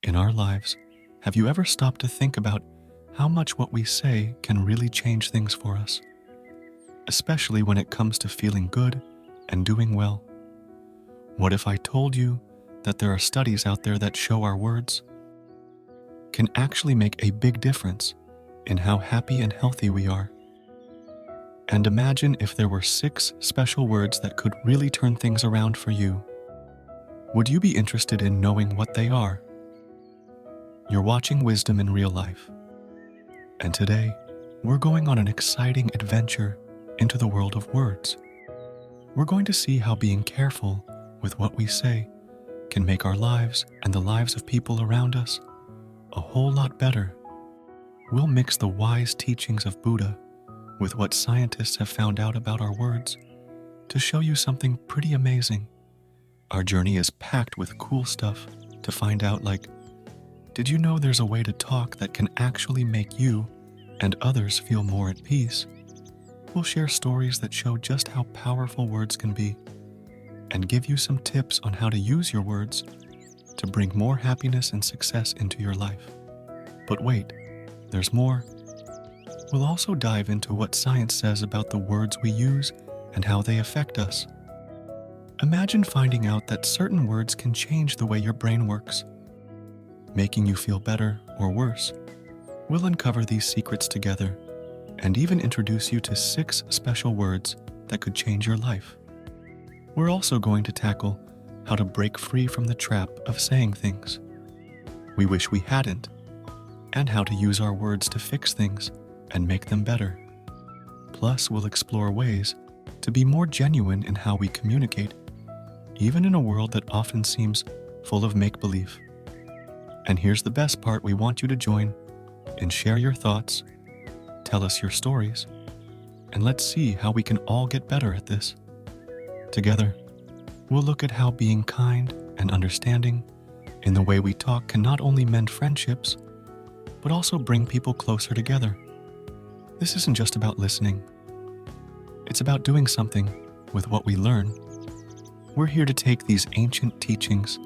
In our lives, have you ever stopped to think about how much what we say can really change things for us? Especially when it comes to feeling good and doing well. What if I told you that there are studies out there that show our words can actually make a big difference in how happy and healthy we are? And imagine if there were 6 special words that could really turn things around for you. Would you be interested in knowing what they are? You're watching Wisdom in Real Life. And today, we're going on an exciting adventure into the world of words. We're going to see how being careful with what we say can make our lives and the lives of people around us a whole lot better. We'll mix the wise teachings of Buddha with what scientists have found out about our words to show you something pretty amazing. Our journey is packed with cool stuff to find out, like, did you know there's a way to talk that can actually make you and others feel more at peace? We'll share stories that show just how powerful words can be and give you some tips on how to use your words to bring more happiness and success into your life. But wait, there's more. We'll also dive into what science says about the words we use and how they affect us. Imagine finding out that certain words can change the way your brain works, making you feel better or worse. We'll uncover these secrets together and even introduce you to 6 special words that could change your life. We're also going to tackle how to break free from the trap of saying things we wish we hadn't, and how to use our words to fix things and make them better. Plus, we'll explore ways to be more genuine in how we communicate, even in a world that often seems full of make-believe. And here's the best part: we want you to join and share your thoughts, tell us your stories, and let's see how we can all get better at this. Together, we'll look at how being kind and understanding in the way we talk can not only mend friendships, but also bring people closer together. This isn't just about listening. It's about doing something with what we learn. We're here to take these ancient teachings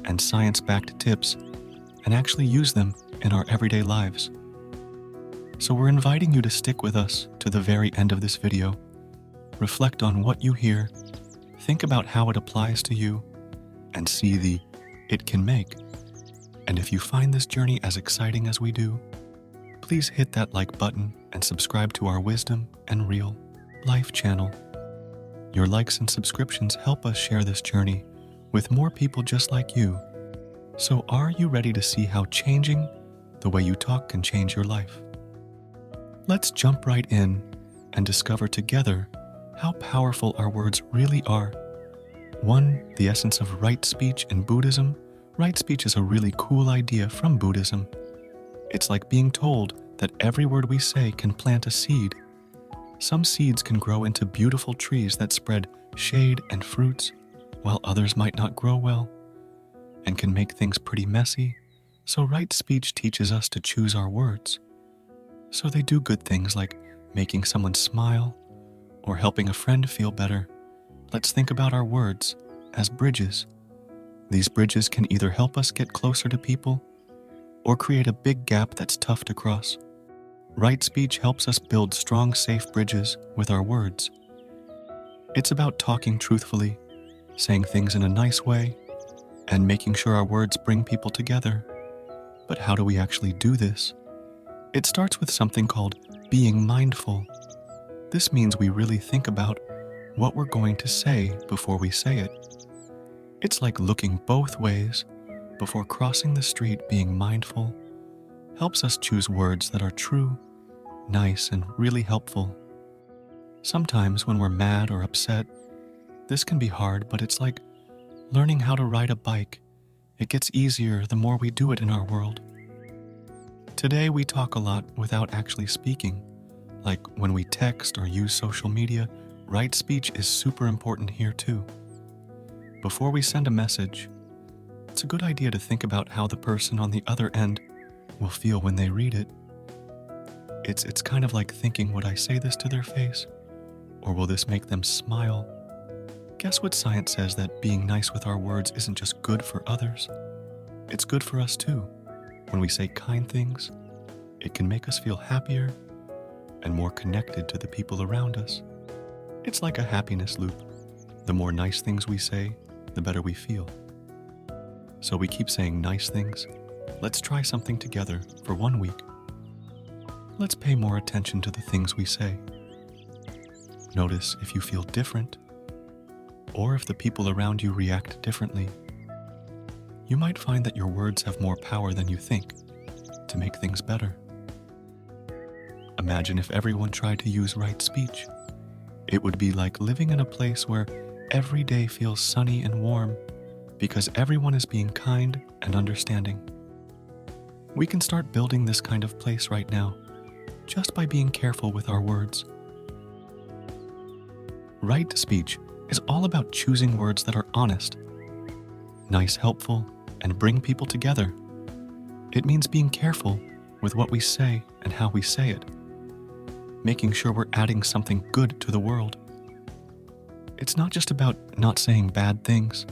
and science-backed tips and actually use them in our everyday lives. So we're inviting you to stick with us to the very end of this video. Reflect on what you hear, think about how it applies to you, and see the it can make. And if you find this journey as exciting as we do, please hit that like button and subscribe to our Wisdom and Real Life channel. Your likes and subscriptions help us share this journey with more people just like you. So are you ready to see how changing the way you talk can change your life? Let's jump right in and discover together how powerful our words really are. 1. The essence of right speech in Buddhism. Right speech is a really cool idea from Buddhism. It's like being told that every word we say can plant a seed. Some seeds can grow into beautiful trees that spread shade and fruits, while others might not grow well and can make things pretty messy. So right speech teaches us to choose our words, so they do good things like making someone smile or helping a friend feel better. Let's think about our words as bridges. These bridges can either help us get closer to people or create a big gap that's tough to cross. Right speech helps us build strong, safe bridges with our words. It's about talking truthfully, saying things in a nice way, and making sure our words bring people together. But how do we actually do this? It starts with something called being mindful. This means we really think about what we're going to say before we say it. It's like looking both ways before crossing the street. Being mindful helps us choose words that are true, nice, and really helpful. Sometimes when we're mad or upset, this can be hard, but it's like learning how to ride a bike. It gets easier the more we do it in our world. Today we talk a lot without actually speaking, like when we text or use social media. Right speech is super important here too. Before we send a message, it's a good idea to think about how the person on the other end will feel when they read it. It's kind of like thinking, would I say this to their face? Or will this make them smile? Guess what science says? That being nice with our words isn't just good for others, It's good for us too. When we say kind things, it can make us feel happier and more connected to the people around us. It's like a happiness loop. The more nice things we say, the better we feel. So we keep saying nice things. Let's try something together for 1 week. Let's pay more attention to the things we say. Notice if you feel different, or if the people around you react differently. You might find that your words have more power than you think to make things better. Imagine if everyone tried to use right speech. It would be like living in a place where every day feels sunny and warm because everyone is being kind and understanding. We can start building this kind of place right now, just by being careful with our words. Right speech is all about choosing words that are honest, nice, helpful, and bring people together. It means being careful with what we say and how we say it, making sure we're adding something good to the world. It's not just about not saying bad things.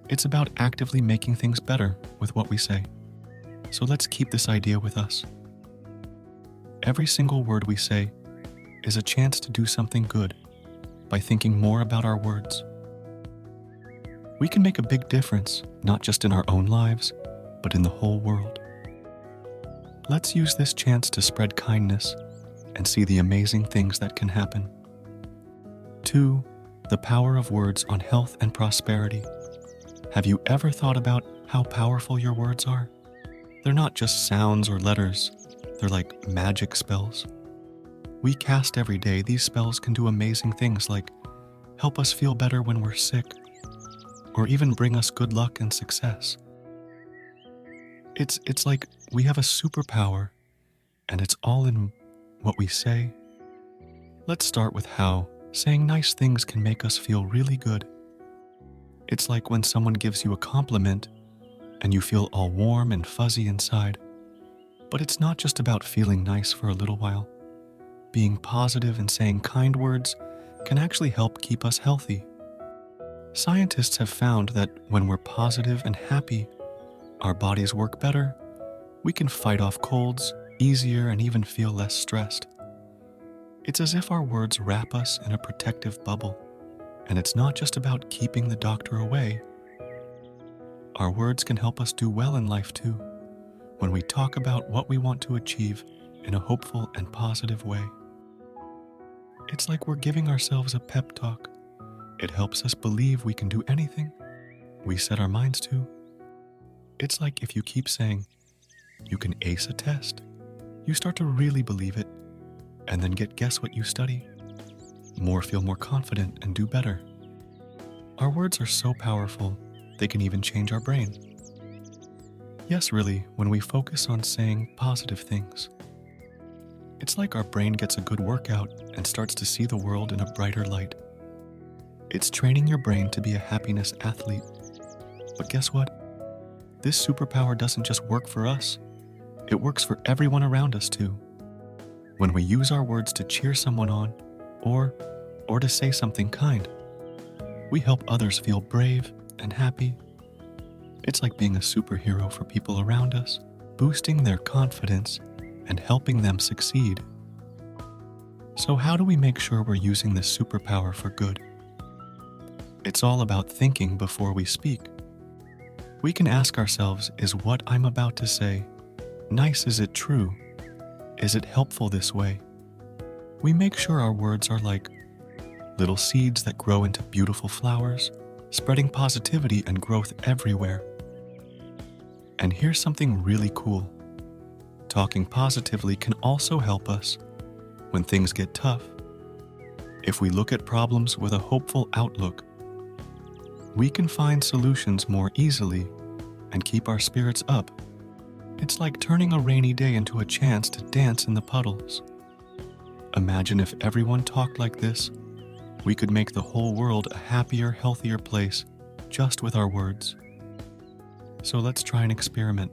It's about actively making things better with what we say. So let's keep this idea with us. Every single word we say is a chance to do something good by thinking more about our words. We can make a big difference, not just in our own lives, but in the whole world. Let's use this chance to spread kindness and see the amazing things that can happen. 2. The power of words on health and prosperity. Have you ever thought about how powerful your words are? They're not just sounds or letters. They're like magic spells. We cast every day. These spells can do amazing things like help us feel better when we're sick, or even bring us good luck and success. It's like we have a superpower, and it's all in what we say. Let's start with how saying nice things can make us feel really good. It's like when someone gives you a compliment and you feel all warm and fuzzy inside. But it's not just about feeling nice for a little while. Being positive and saying kind words can actually help keep us healthy. Scientists have found that when we're positive and happy, our bodies work better, we can fight off colds easier and even feel less stressed. It's as if our words wrap us in a protective bubble, and it's not just about keeping the doctor away. Our words can help us do well in life too, when we talk about what we want to achieve in a hopeful and positive way. It's like we're giving ourselves a pep talk. It helps us believe we can do anything we set our minds to. It's like if you keep saying, you can ace a test, you start to really believe it, and then guess what you study? Feel more confident and do better. Our words are so powerful, they can even change our brain. Yes, really, when we focus on saying positive things. It's like our brain gets a good workout and starts to see the world in a brighter light. It's training your brain to be a happiness athlete. But guess what? This superpower doesn't just work for us. It works for everyone around us too. When we use our words to cheer someone on, or to say something kind, we help others feel brave and happy. It's like being a superhero for people around us, boosting their confidence and helping them succeed. So how do we make sure we're using this superpower for good? It's all about thinking before we speak. We can ask ourselves, is what I'm about to say nice? Is it true? Is it helpful this way? We make sure our words are like little seeds that grow into beautiful flowers, spreading positivity and growth everywhere. And here's something really cool. Talking positively can also help us when things get tough. If we look at problems with a hopeful outlook, we can find solutions more easily and keep our spirits up. It's like turning a rainy day into a chance to dance in the puddles. Imagine if everyone talked like this. We could make the whole world a happier, healthier place just with our words. So let's try an experiment.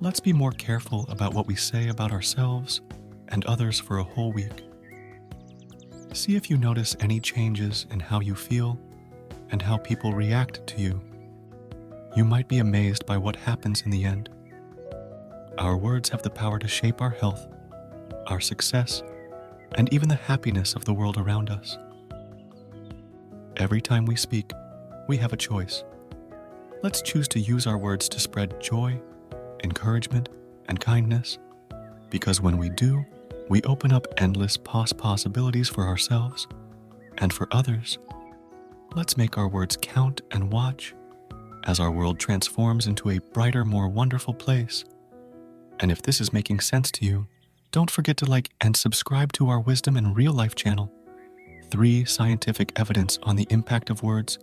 Let's be more careful about what we say about ourselves and others for a whole week. See if you notice any changes in how you feel and how people react to you. you might be amazed by what happens in the end. Our words have the power to shape our health, our success, and even the happiness of the world around us. Every time we speak, we have a choice. Let's choose to use our words to spread joy, encouragement, and kindness, because when we do, we open up endless possibilities for ourselves and for others. Let's make our words count and watch as our world transforms into a brighter, more wonderful place. And if this is making sense to you, don't forget to like and subscribe to our Wisdom in Real Life channel. 3 scientific evidence on the impact of words.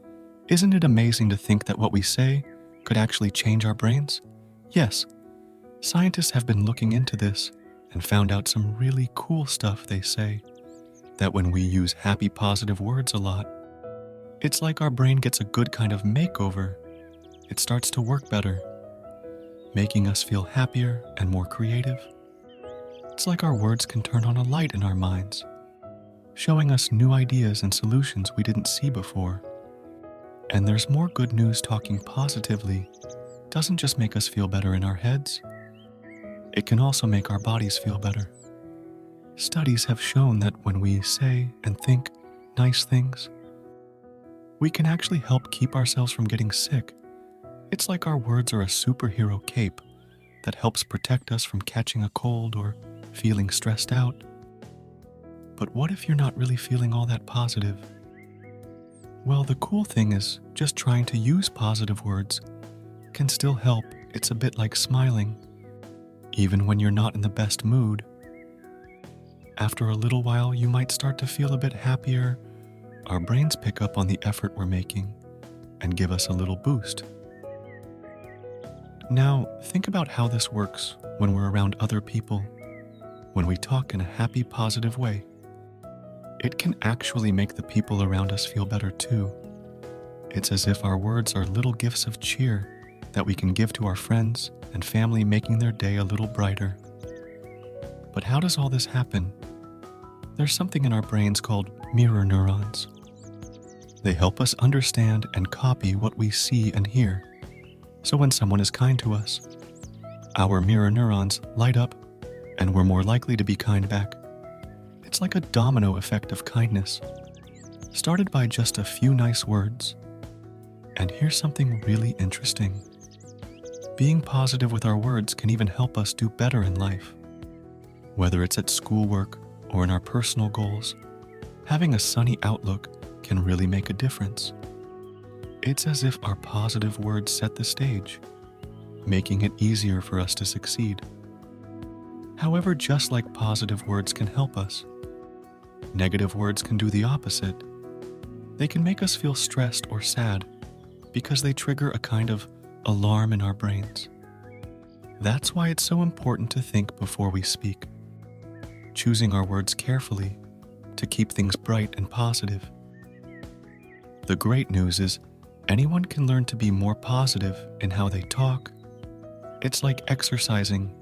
Isn't it amazing to think that what we say could actually change our brains? Yes, scientists have been looking into this and found out some really cool stuff. They say that when we use happy, positive words a lot, it's like our brain gets a good kind of makeover. It starts to work better, making us feel happier and more creative. It's like our words can turn on a light in our minds, showing us new ideas and solutions we didn't see before. And there's more good news. Talking positively doesn't just make us feel better in our heads, it can also make our bodies feel better. Studies have shown that when we say and think nice things, we can actually help keep ourselves from getting sick. It's like our words are a superhero cape that helps protect us from catching a cold or feeling stressed out. But what if you're not really feeling all that positive? Well, the cool thing is just trying to use positive words can still help. It's a bit like smiling, even when you're not in the best mood. After a little while, you might start to feel a bit happier. Our brains pick up on the effort we're making and give us a little boost. Now, think about how this works when we're around other people. When we talk in a happy, positive way, it can actually make the people around us feel better too. It's as if our words are little gifts of cheer that we can give to our friends and family, making their day a little brighter. But how does all this happen? There's something in our brains called mirror neurons. They help us understand and copy what we see and hear. So when someone is kind to us, our mirror neurons light up and we're more likely to be kind back. It's like a domino effect of kindness, started by just a few nice words. And here's something really interesting. Being positive with our words can even help us do better in life. Whether it's at schoolwork or in our personal goals, having a sunny outlook can really make a difference. It's as if our positive words set the stage, making it easier for us to succeed. However, just like positive words can help us, negative words can do the opposite. They can make us feel stressed or sad because they trigger a kind of alarm in our brains. That's why it's so important to think before we speak, choosing our words carefully to keep things bright and positive. The great news is anyone can learn to be more positive in how they talk. It's like exercising.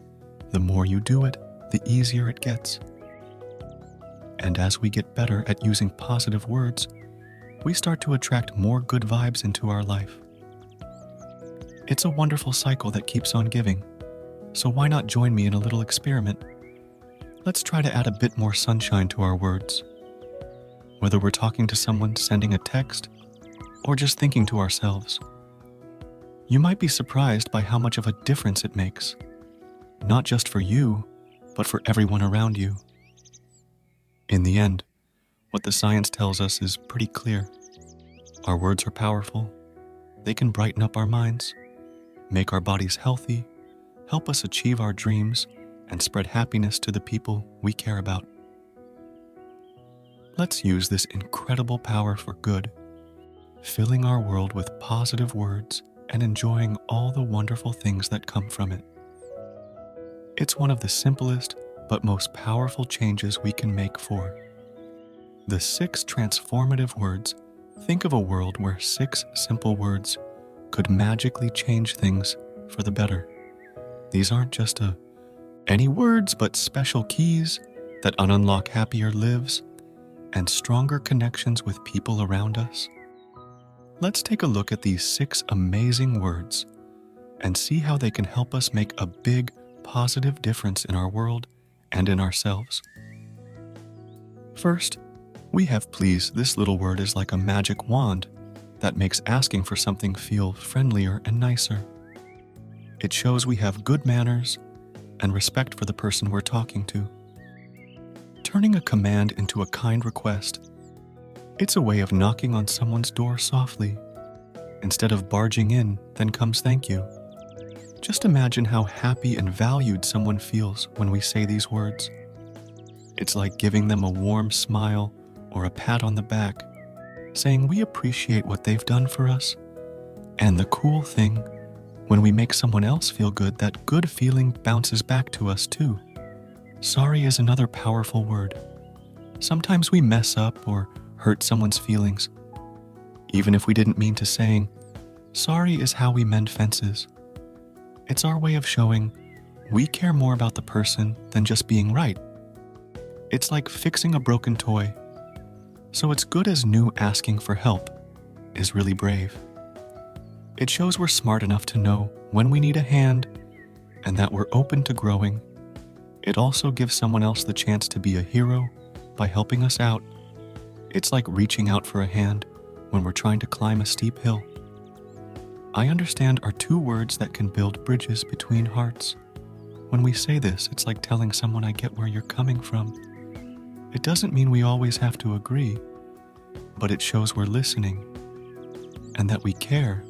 The more you do it, the easier it gets. And as we get better at using positive words, we start to attract more good vibes into our life. It's a wonderful cycle that keeps on giving. So why not join me in a little experiment? Let's try to add a bit more sunshine to our words. Whether we're talking to someone, sending a text, or just thinking to ourselves, you might be surprised by how much of a difference it makes, not just for you, but for everyone around you. In the end, what the science tells us is pretty clear. Our words are powerful. They can brighten up our minds, make our bodies healthy, help us achieve our dreams, and spread happiness to the people we care about. Let's use this incredible power for good, filling our world with positive words and enjoying all the wonderful things that come from it. It's one of the simplest but most powerful changes we can make for the 6 transformative words. Think of a world where 6 simple words could magically change things for the better. These aren't just any words, but special keys that unlock happier lives and stronger connections with people around us. Let's take a look at these 6 amazing words and see how they can help us make a big, positive difference in our world and in ourselves. First, we have please. This little word is like a magic wand that makes asking for something feel friendlier and nicer. It shows we have good manners and respect for the person we're talking to. Turning a command into a kind request. It's a way of knocking on someone's door softly. Instead of barging in, then comes thank you. Just imagine how happy and valued someone feels when we say these words. It's like giving them a warm smile or a pat on the back, saying we appreciate what they've done for us. And the cool thing, when we make someone else feel good, that good feeling bounces back to us too. Sorry is another powerful word. Sometimes we mess up or hurt someone's feelings. Even if we didn't mean to, saying, sorry is how we mend fences. It's our way of showing we care more about the person than just being right. It's like fixing a broken toy. So it's good as new. Asking for help is really brave. It shows we're smart enough to know when we need a hand and that we're open to growing. It also gives someone else the chance to be a hero by helping us out. It's like reaching out for a hand when we're trying to climb a steep hill. I understand are 2 words that can build bridges between hearts. When we say this, it's like telling someone, I get where you're coming from. It doesn't mean we always have to agree, but it shows we're listening and that we care.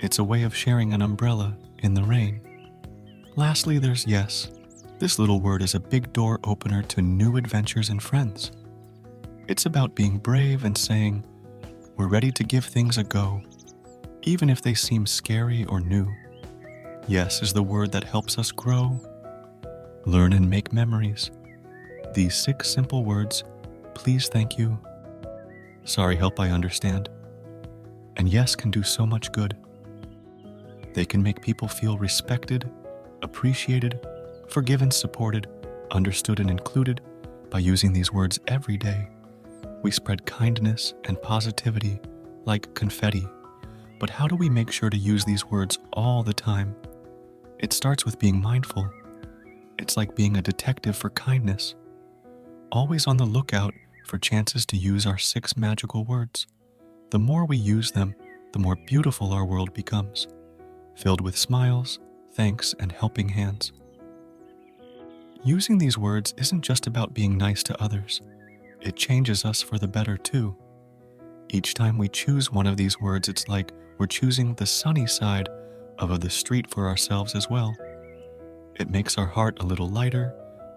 It's a way of sharing an umbrella in the rain. Lastly, there's yes. This little word is a big door opener to new adventures and friends. It's about being brave and saying, we're ready to give things a go, even if they seem scary or new. Yes is the word that helps us grow, learn and make memories. These 6 simple words, please, thank you, sorry, help, I understand, and yes can do so much good. They can make people feel respected, appreciated, forgiven, supported, understood, and included. By using these words every day, we spread kindness and positivity like confetti. But how do we make sure to use these words all the time? It starts with being mindful. It's like being a detective for kindness, always on the lookout for chances to use our 6 magical words. The more we use them, the more beautiful our world becomes, filled with smiles, thanks, and helping hands. Using these words isn't just about being nice to others. It changes us for the better too. Each time we choose one of these words, it's like we're choosing the sunny side of the street for ourselves as well. It makes our heart a little lighter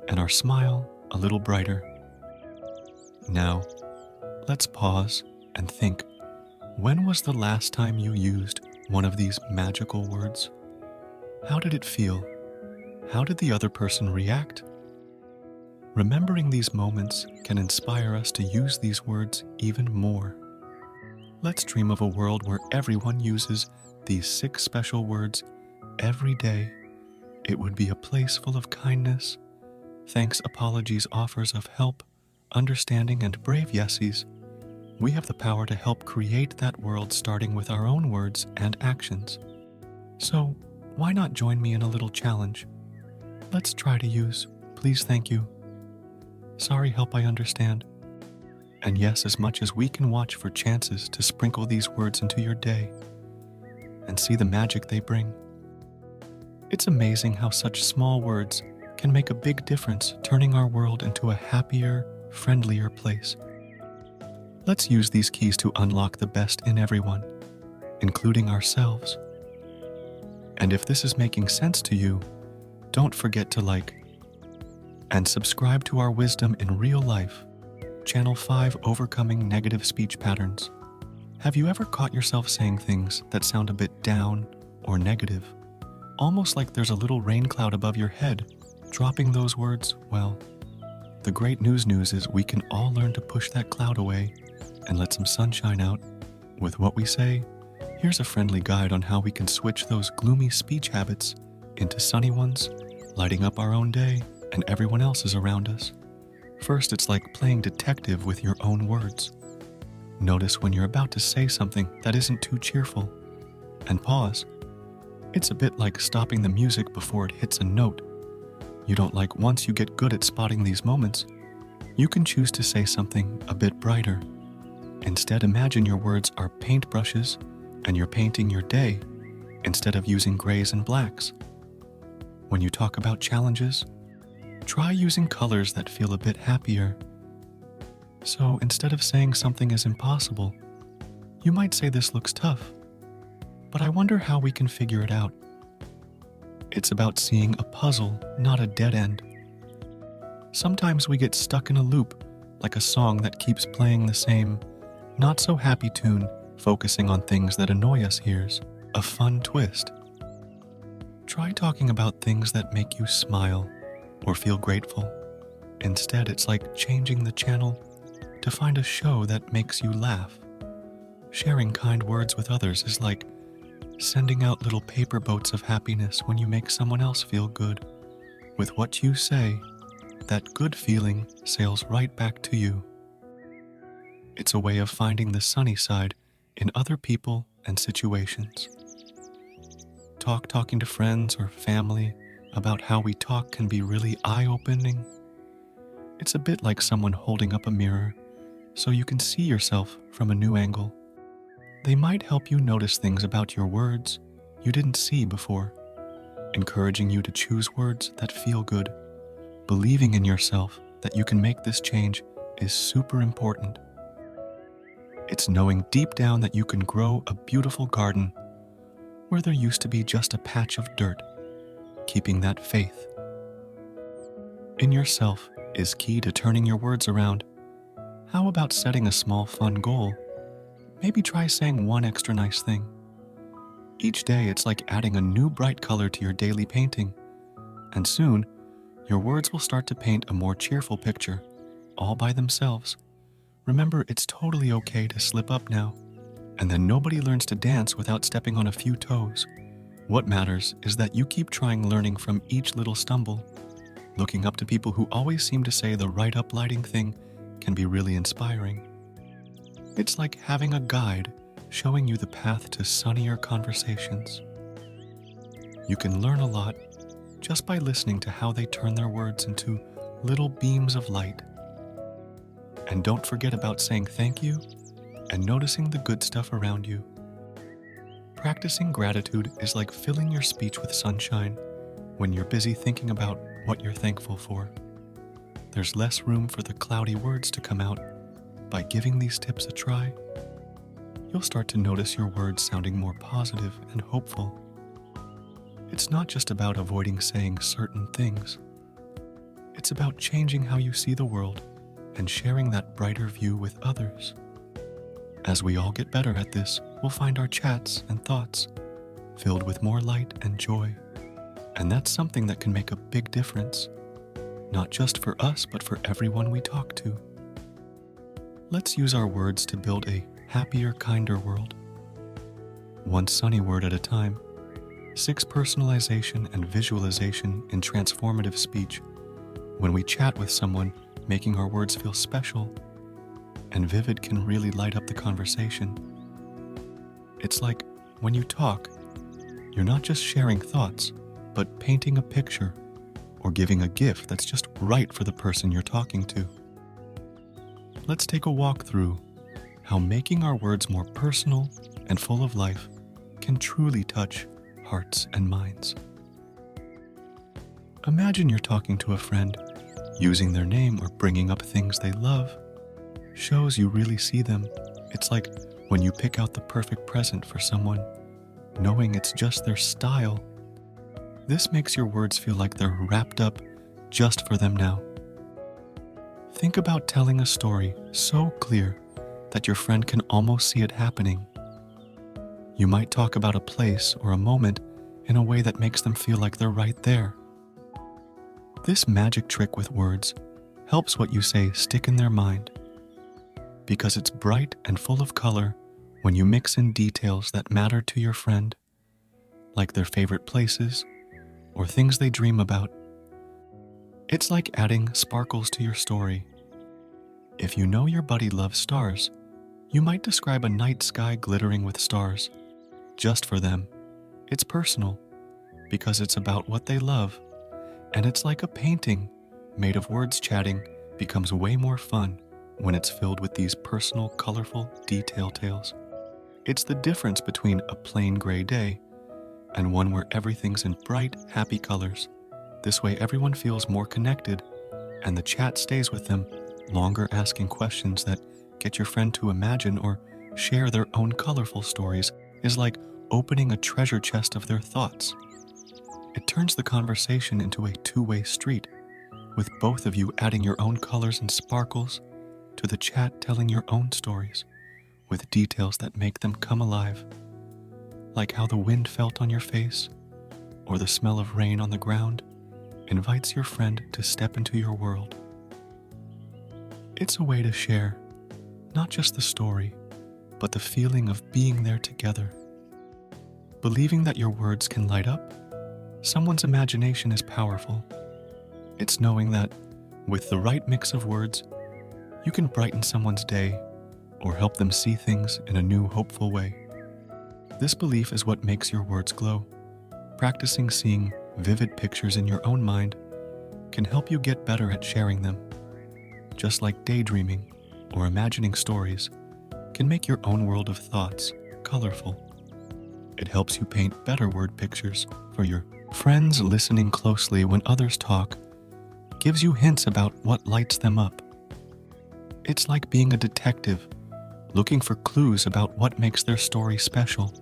and our smile a little brighter. Now, let's pause and think. When was the last time you used one of these magical words? How did it feel? How did the other person react? Remembering these moments can inspire us to use these words even more. Let's dream of a world where everyone uses these 6 special words every day. It would be a place full of kindness, thanks, apologies, offers of help, understanding, and brave yesies. We have the power to help create that world, starting with our own words and actions. So, why not join me in a little challenge? Let's try to use please, thank you, sorry, help, I understand, and yes as much as we can. Watch for chances to sprinkle these words into your day and see the magic they bring. It's amazing how such small words can make a big difference, turning our world into a happier, friendlier place. Let's use these keys to unlock the best in everyone, including ourselves. And if this is making sense to you, don't forget to like and subscribe to our Wisdom in Real Life, Channel 5, Overcoming Negative Speech Patterns. Have you ever caught yourself saying things that sound a bit down or negative? Almost like there's a little rain cloud above your head, dropping those words? Well, the great news is we can all learn to push that cloud away and let some sunshine out with what we say. Here's a friendly guide on how we can switch those gloomy speech habits into sunny ones, lighting up our own day and everyone else's around us. First, it's like playing detective with your own words. Notice when you're about to say something that isn't too cheerful, and pause. It's a bit like stopping the music before it hits a note you don't like. Once you get good at spotting these moments, you can choose to say something a bit brighter. Instead, imagine your words are paintbrushes and you're painting your day instead of using grays and blacks. When you talk about challenges, try using colors that feel a bit happier. So instead of saying something is impossible, you might say this looks tough, but I wonder how we can figure it out. It's about seeing a puzzle, not a dead end. Sometimes we get stuck in a loop, like a song that keeps playing the same, not so happy tune, focusing on things that annoy us. Here's a fun twist. Try talking about things that make you smile or feel grateful. Instead, it's like changing the channel to find a show that makes you laugh. Sharing kind words with others is like sending out little paper boats of happiness when you make someone else feel good. With what you say, that good feeling sails right back to you. It's a way of finding the sunny side in other people and situations. Talking to friends or family about how we talk can be really eye-opening. It's a bit like someone holding up a mirror so you can see yourself from a new angle. They might help you notice things about your words you didn't see before, encouraging you to choose words that feel good. Believing in yourself that you can make this change is super important. It's knowing deep down that you can grow a beautiful garden where there used to be just a patch of dirt. Keeping that faith in yourself is key to turning your words around. How about setting a small fun goal? Maybe try saying one extra nice thing. Each day it's like adding a new bright color to your daily painting, and soon your words will start to paint a more cheerful picture, all by themselves. Remember, it's totally okay to slip up now, and then nobody learns to dance without stepping on a few toes. What matters is that you keep trying, learning from each little stumble. Looking up to people who always seem to say the right uplighting thing can be really inspiring. It's like having a guide showing you the path to sunnier conversations. You can learn a lot just by listening to how they turn their words into little beams of light. And don't forget about saying thank you and noticing the good stuff around you. Practicing gratitude is like filling your speech with sunshine when you're busy thinking about what you're thankful for. There's less room for the cloudy words to come out. By giving these tips a try, you'll start to notice your words sounding more positive and hopeful. It's not just about avoiding saying certain things. It's about changing how you see the world and sharing that brighter view with others. As we all get better at this, we'll find our chats and thoughts filled with more light and joy. And that's something that can make a big difference, not just for us, but for everyone we talk to. Let's use our words to build a happier, kinder world. One sunny word at a time. 6 personalization and visualization in transformative speech. When we chat with someone, making our words feel special and vivid can really light up the conversation. It's like when you talk, you're not just sharing thoughts, but painting a picture or giving a gift that's just right for the person you're talking to. Let's take a walk through how making our words more personal and full of life can truly touch hearts and minds. Imagine you're talking to a friend. Using their name or bringing up things they love shows you really see them. It's like when you pick out the perfect present for someone, knowing it's just their style. This makes your words feel like they're wrapped up just for them now. Think about telling a story so clear that your friend can almost see it happening. You might talk about a place or a moment in a way that makes them feel like they're right there. This magic trick with words helps what you say stick in their mind, because it's bright and full of color when you mix in details that matter to your friend, like their favorite places or things they dream about. It's like adding sparkles to your story. If you know your buddy loves stars, You might describe a night sky glittering with stars, just for them. It's personal, because it's about what they love, and it's like a painting made of words. Chatting becomes way more fun when it's filled with these personal, colorful detail tales. It's the difference between a plain gray day and one where everything's in bright, happy colors. This way everyone feels more connected, and the chat stays with them longer, asking questions that get your friend to imagine or share their own colorful stories is like opening a treasure chest of their thoughts. It turns the conversation into a two-way street, with both of you adding your own colors and sparkles to the chat, telling your own stories with details that make them come alive, like how the wind felt on your face or the smell of rain on the ground invites your friend to step into your world. It's a way to share not just the story, but the feeling of being there together. Believing that your words can light up someone's imagination is powerful. It's knowing that with the right mix of words, you can brighten someone's day or help them see things in a new, hopeful way. This belief is what makes your words glow. Practicing seeing vivid pictures in your own mind can help you get better at sharing them. Just like daydreaming or imagining stories can make your own world of thoughts colorful. It helps you paint better word pictures for your friends. Listening closely when others talk gives you hints about what lights them up. It's like being a detective, looking for clues about what makes their story special.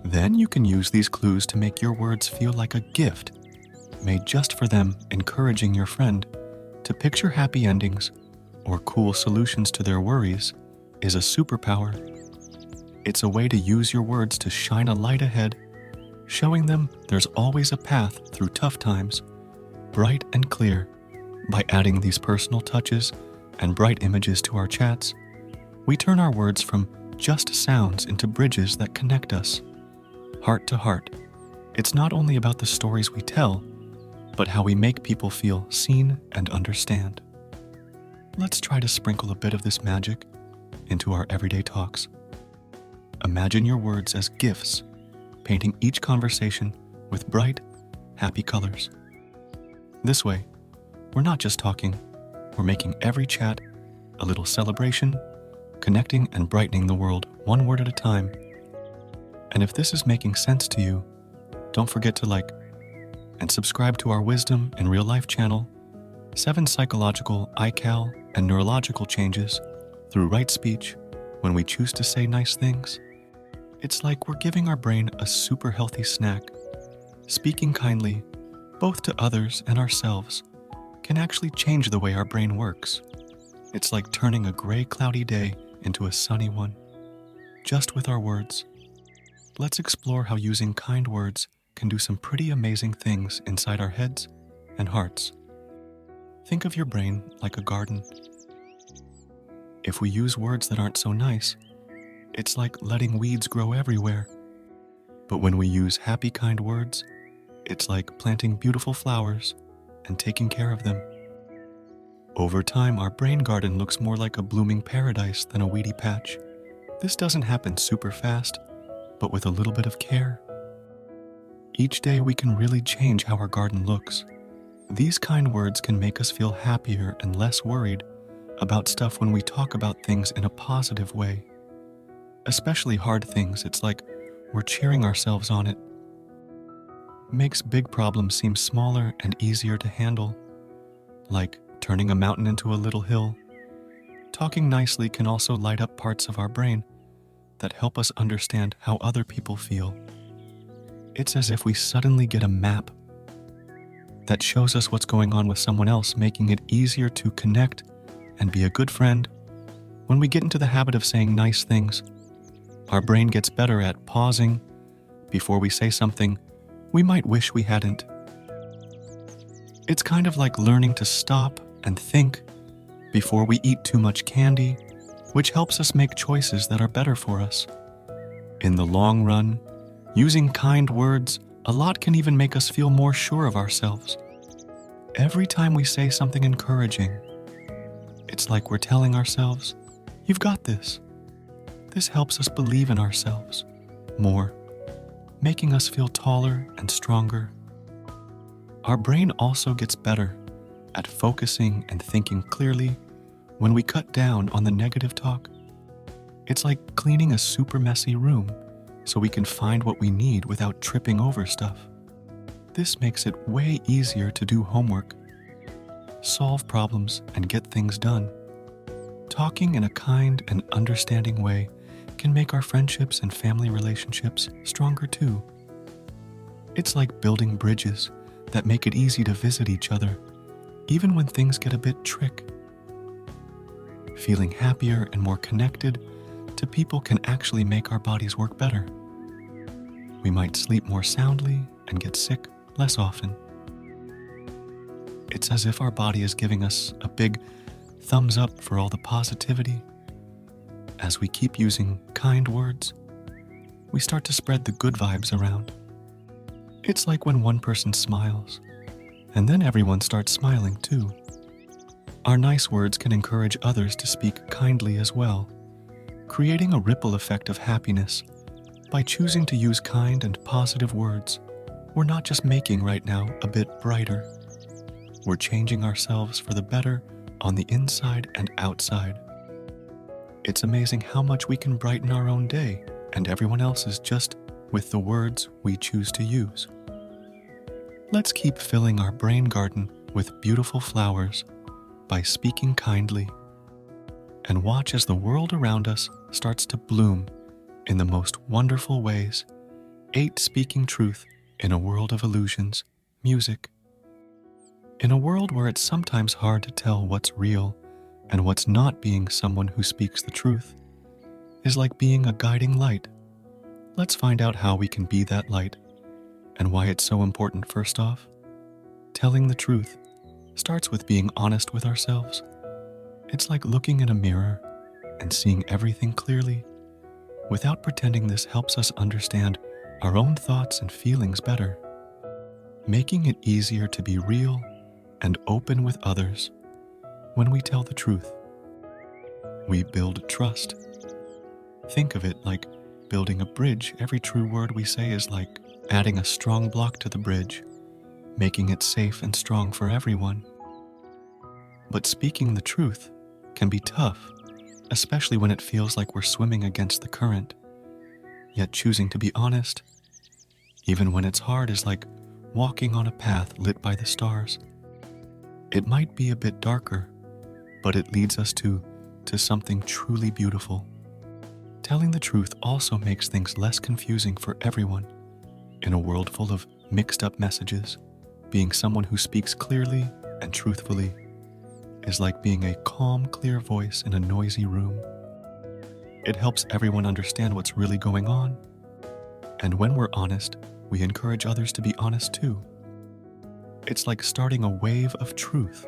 Then you can use these clues to make your words feel like a gift made just for them, encouraging your friend to picture happy endings or cool solutions to their worries is a superpower. It's a way to use your words to shine a light ahead, showing them there's always a path through tough times, bright and clear. By adding these personal touches and bright images to our chats, we turn our words from just sounds into bridges that connect us, heart to heart. It's not only about the stories we tell, but how we make people feel seen and understand. Let's try to sprinkle a bit of this magic into our everyday talks. Imagine your words as gifts, painting each conversation with bright, happy colors. This way, we're not just talking, we're making every chat a little celebration, connecting and brightening the world one word at a time. And if this is making sense to you, don't forget to like and subscribe to our Wisdom in Real Life channel, 7 psychological, ICAL, and neurological changes through right speech when we choose to say nice things. It's like we're giving our brain a super healthy snack. Speaking kindly, both to others and ourselves, can actually change the way our brain works. It's like turning a gray, cloudy day into a sunny one, just with our words. Let's explore how using kind words can do some pretty amazing things inside our heads and hearts. Think of your brain like a garden. If we use words that aren't so nice, it's like letting weeds grow everywhere. But when we use happy, kind words, it's like planting beautiful flowers and taking care of them. Over time, our brain garden looks more like a blooming paradise than a weedy patch. This doesn't happen super fast, but with a little bit of care. Each day we can really change how our garden looks. These kind words can make us feel happier and less worried about stuff when we talk about things in a positive way. Especially hard things, it's like we're cheering ourselves on. It makes big problems seem smaller and easier to handle, like turning a mountain into a little hill. Talking nicely can also light up parts of our brain that help us understand how other people feel. It's as if we suddenly get a map that shows us what's going on with someone else, making it easier to connect and be a good friend. When we get into the habit of saying nice things, our brain gets better at pausing before we say something we might wish we hadn't. It's kind of like learning to stop and think before we eat too much candy, which helps us make choices that are better for us. In the long run, using kind words a lot can even make us feel more sure of ourselves. Every time we say something encouraging, it's like we're telling ourselves, You've got this. This helps us believe in ourselves more, making us feel taller and stronger. Our brain also gets better at focusing and thinking clearly when we cut down on the negative talk. It's like cleaning a super messy room so we can find what we need without tripping over stuff. This makes it way easier to do homework, solve problems, and get things done. Talking in a kind and understanding way can make our friendships and family relationships stronger too. It's like building bridges that make it easy to visit each other, even when things get a bit tricky. Feeling happier and more connected to people can actually make our bodies work better. We might sleep more soundly and get sick less often. It's as if our body is giving us a big thumbs up for all the positivity. As we keep using kind words, we start to spread the good vibes around. It's like when one person smiles, and then everyone starts smiling too. Our nice words can encourage others to speak kindly as well, creating a ripple effect of happiness. By choosing to use kind and positive words, we're not just making right now a bit brighter. We're changing ourselves for the better on the inside and outside. It's amazing how much we can brighten our own day and everyone else's just with the words we choose to use. Let's keep filling our brain garden with beautiful flowers by speaking kindly, and watch as the world around us starts to bloom in the most wonderful ways. 8. Speaking truth in a world of illusions. Music. In a world where it's sometimes hard to tell what's real and what's not, being someone who speaks the truth is like being a guiding light. Let's find out how we can be that light and why it's so important. First off, telling the truth starts with being honest with ourselves. It's like looking in a mirror and seeing everything clearly without pretending. This helps us understand our own thoughts and feelings better, making it easier to be real and open with others. When we tell the truth, we build trust. Think of it like building a bridge. Every true word we say is like adding a strong block to the bridge, making it safe and strong for everyone. But speaking the truth can be tough, especially when it feels like we're swimming against the current. Yet choosing to be honest, even when it's hard, is like walking on a path lit by the stars. It might be a bit darker, but it leads us to something truly beautiful. Telling the truth also makes things less confusing for everyone. In a world full of mixed up messages, being someone who speaks clearly and truthfully is like being a calm, clear voice in a noisy room. It helps everyone understand what's really going on. And when we're honest, we encourage others to be honest too. It's like starting a wave of truth.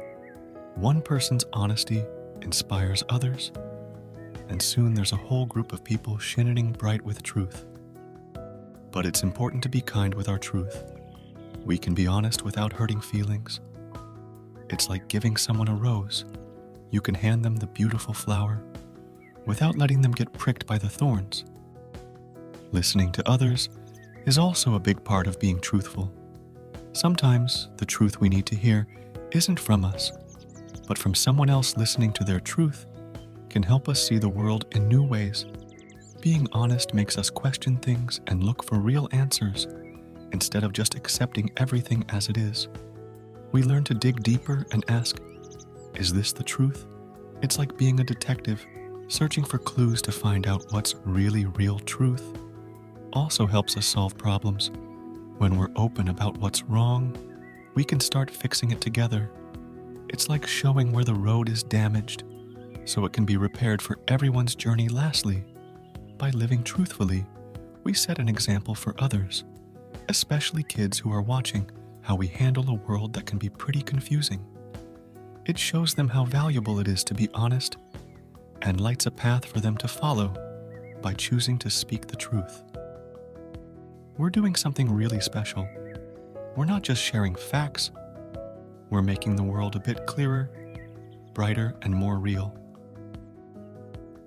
One person's honesty inspires others, and soon there's a whole group of people shining bright with truth. But it's important to be kind with our truth. We can be honest without hurting feelings. It's like giving someone a rose. You can hand them the beautiful flower without letting them get pricked by the thorns. Listening to others is also a big part of being truthful. Sometimes the truth we need to hear isn't from us, but from someone else. Listening to their truth can help us see the world in new ways. Being honest makes us question things and look for real answers instead of just accepting everything as it is. We learn to dig deeper and ask, is this the truth? It's like being a detective, searching for clues to find out what's really real. Truth also helps us solve problems. When we're open about what's wrong, we can start fixing it together. It's like showing where the road is damaged, so it can be repaired for everyone's journey. Lastly, by living truthfully, we set an example for others, especially kids who are watching how we handle a world that can be pretty confusing. It shows them how valuable it is to be honest and lights a path for them to follow by choosing to speak the truth. We're doing something really special. We're not just sharing facts, we're making the world a bit clearer, brighter, and more real.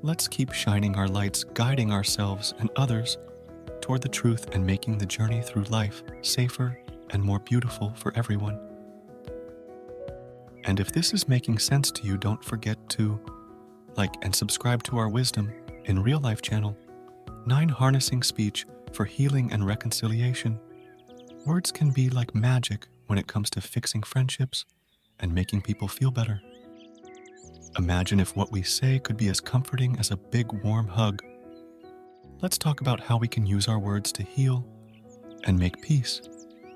Let's keep shining our lights, guiding ourselves and others toward the truth and making the journey through life safer and more beautiful for everyone. And if this is making sense to you, don't forget to like and subscribe to our Wisdom in Real Life channel, 9 Harnessing Speech for Healing and Reconciliation. Words can be like magic when it comes to fixing friendships and making people feel better. Imagine if what we say could be as comforting as a big warm hug. Let's talk about how we can use our words to heal and make peace,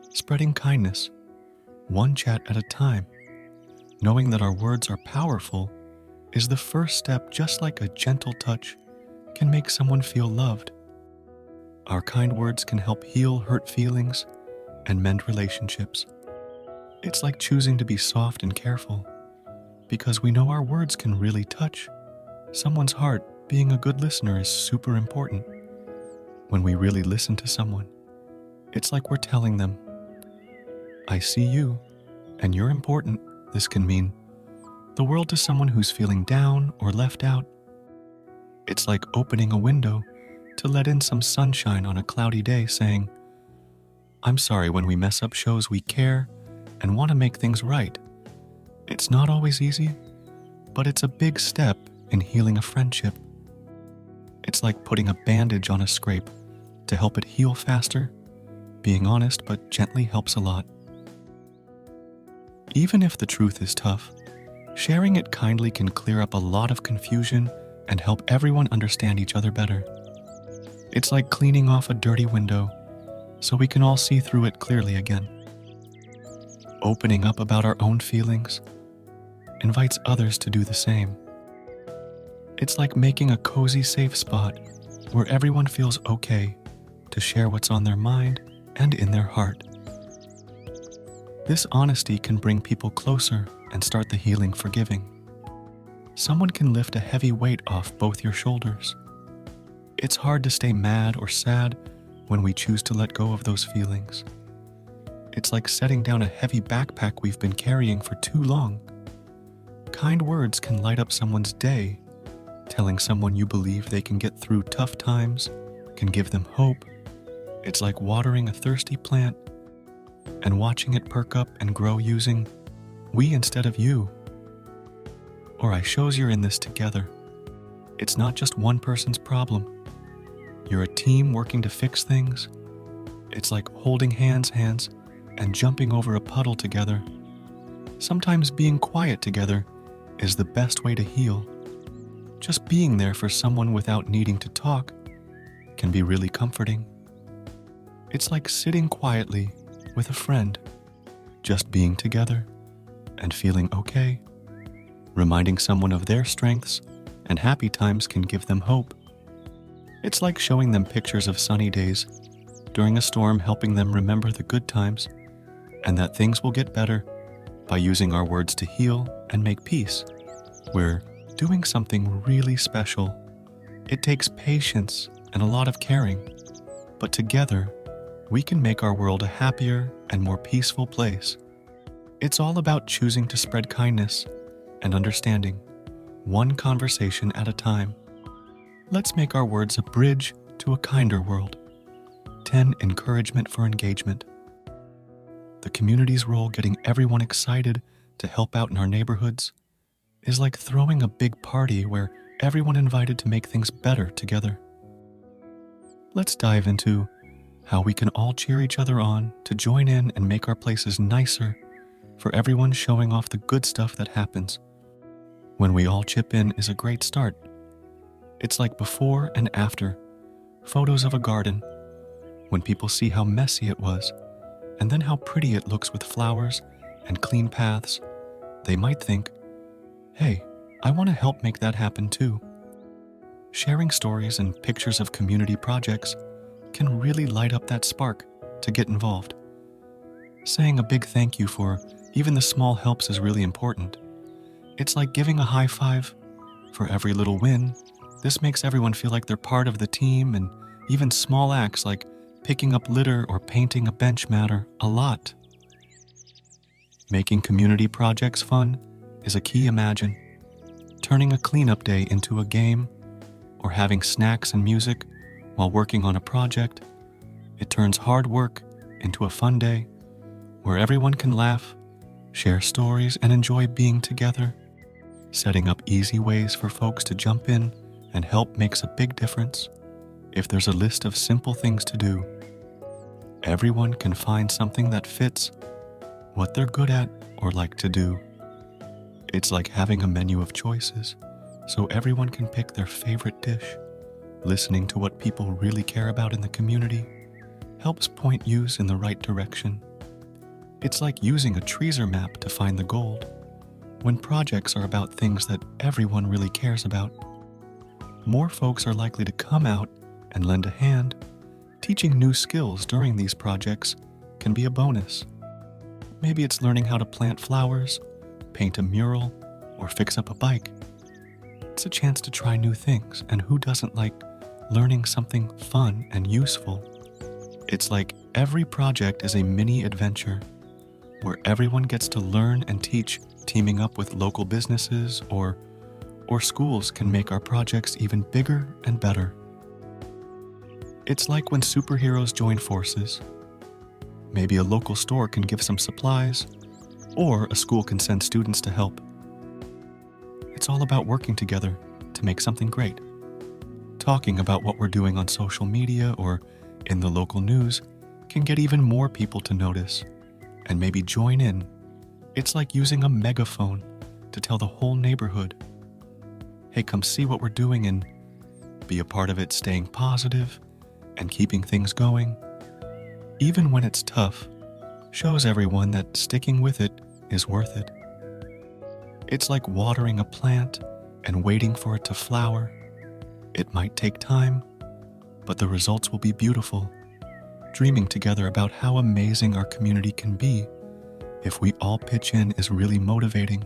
spreading kindness, one chat at a time. Knowing that our words are powerful is the first step, just like a gentle touch can make someone feel loved. Our kind words can help heal hurt feelings and mend relationships. It's like choosing to be soft and careful, because we know our words can really touch someone's heart. Being a good listener is super important. When we really listen to someone, it's like we're telling them, I see you, and you're important. This can mean the world to someone who's feeling down or left out. It's like opening a window to let in some sunshine on a cloudy day, saying, I'm sorry. When we mess up shows we care and want to make things right. It's not always easy, but it's a big step in healing a friendship. It's like putting a bandage on a scrape to help it heal faster. Being honest but gently helps a lot. Even if the truth is tough, sharing it kindly can clear up a lot of confusion and help everyone understand each other better. It's like cleaning off a dirty window so we can all see through it clearly again. Opening up about our own feelings invites others to do the same. It's like making a cozy, safe spot where everyone feels okay to share what's on their mind and in their heart. This honesty can bring people closer and start the healing forgiving. Someone can lift a heavy weight off both your shoulders. It's hard to stay mad or sad when we choose to let go of those feelings. It's like setting down a heavy backpack we've been carrying for too long. Kind words can light up someone's day. Telling someone you believe they can get through tough times can give them hope. It's like watering a thirsty plant and watching it perk up and grow using we instead of you. Or I shows you're in this together. It's not just one person's problem. You're a team working to fix things. It's like holding hands and jumping over a puddle together. Sometimes being quiet together is the best way to heal. Just being there for someone without needing to talk can be really comforting. It's like sitting quietly with a friend, just being together and feeling okay. Reminding someone of their strengths and happy times can give them hope. It's like showing them pictures of sunny days during a storm, helping them remember the good times and that things will get better by using our words to heal and make peace. We're doing something really special. It takes patience and a lot of caring, but together we can make our world a happier and more peaceful place. It's all about choosing to spread kindness and understanding, one conversation at a time. Let's make our words a bridge to a kinder world. 10 Encouragement for engagement. The community's role, getting everyone excited to help out in our neighborhoods, is like throwing a big party where everyone invited to make things better together. Let's dive into how we can all cheer each other on to join in and make our places nicer for everyone, showing off the good stuff that happens when we all chip in is a great start. It's like before and after photos of a garden, when people see how messy it was and then how pretty it looks with flowers and clean paths, they might think, hey, I want to help make that happen too. Sharing stories and pictures of community projects can really light up that spark to get involved. Saying a big thank you for even the small helps is really important. It's like giving a high five for every little win. This makes everyone feel like they're part of the team, and even small acts like picking up litter or painting a bench matter a lot. Making community projects fun is a key. Imagine turning a cleanup day into a game or having snacks and music while working on a project, it turns hard work into a fun day where everyone can laugh, share stories, and enjoy being together. Setting up easy ways for folks to jump in and help makes a big difference. If there's a list of simple things to do, everyone can find something that fits what they're good at or like to do. It's like having a menu of choices, so everyone can pick their favorite dish. Listening to what people really care about in the community helps point you in the right direction. It's like using a treasure map to find the gold. When projects are about things that everyone really cares about, more folks are likely to come out and lend a hand. Teaching new skills during these projects can be a bonus. Maybe it's learning how to plant flowers, paint a mural, or fix up a bike. It's a chance to try new things, and who doesn't like learning something fun and useful? It's like every project is a mini adventure where everyone gets to learn and teach. Teaming up with local businesses or schools can make our projects even bigger and better. It's like when superheroes join forces. Maybe a local store can give some supplies, or a school can send students to help. It's all about working together to make something great. Talking about what we're doing on social media or in the local news can get even more people to notice and maybe join in. It's like using a megaphone to tell the whole neighborhood, hey, come see what we're doing and be a part of it, staying positive and keeping things going. Even when it's tough, shows everyone that sticking with it is worth it. It's like watering a plant and waiting for it to flower. It might take time, but the results will be beautiful. Dreaming together about how amazing our community can be if we all pitch in is really motivating.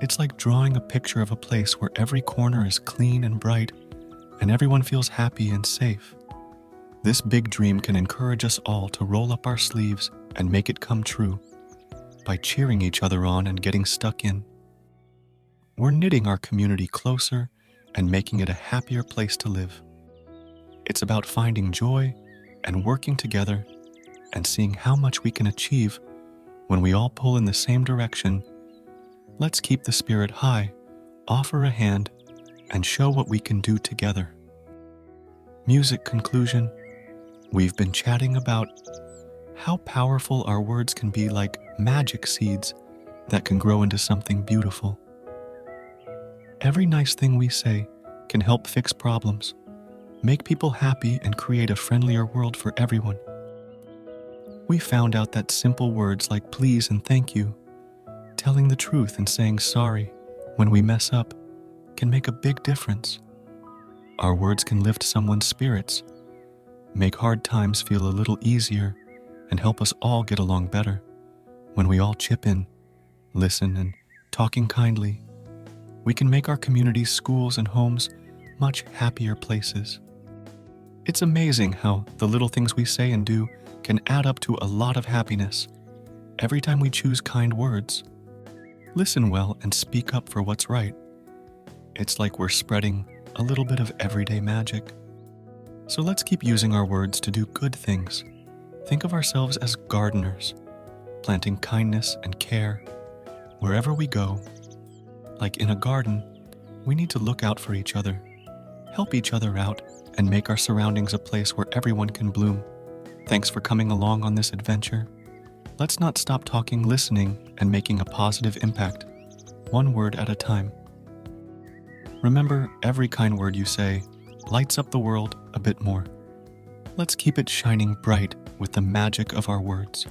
It's like drawing a picture of a place where every corner is clean and bright and everyone feels happy and safe. This big dream can encourage us all to roll up our sleeves and make it come true by cheering each other on and getting stuck in. We're knitting our community closer and making it a happier place to live. It's about finding joy and working together and seeing how much we can achieve when we all pull in the same direction. Let's keep the spirit high, offer a hand, and show what we can do together. Music conclusion. We've been chatting about how powerful our words can be, like magic seeds that can grow into something beautiful. Every nice thing we say can help fix problems, make people happy, and create a friendlier world for everyone. We found out that simple words like please and thank you, telling the truth and saying sorry when we mess up, can make a big difference. Our words can lift someone's spirits, make hard times feel a little easier, and help us all get along better. When we all chip in, listen, and talking kindly, we can make our communities, schools, and homes much happier places. It's amazing how the little things we say and do can add up to a lot of happiness. Every time we choose kind words, listen well, and speak up for what's right, it's like we're spreading a little bit of everyday magic. So let's keep using our words to do good things. Think of ourselves as gardeners, planting kindness and care wherever we go. Like in a garden, we need to look out for each other, help each other out, and make our surroundings a place where everyone can bloom. Thanks for coming along on this adventure. Let's not stop talking, listening, and making a positive impact, one word at a time. Remember, every kind word you say lights up the world a bit more. Let's keep it shining bright with the magic of our words.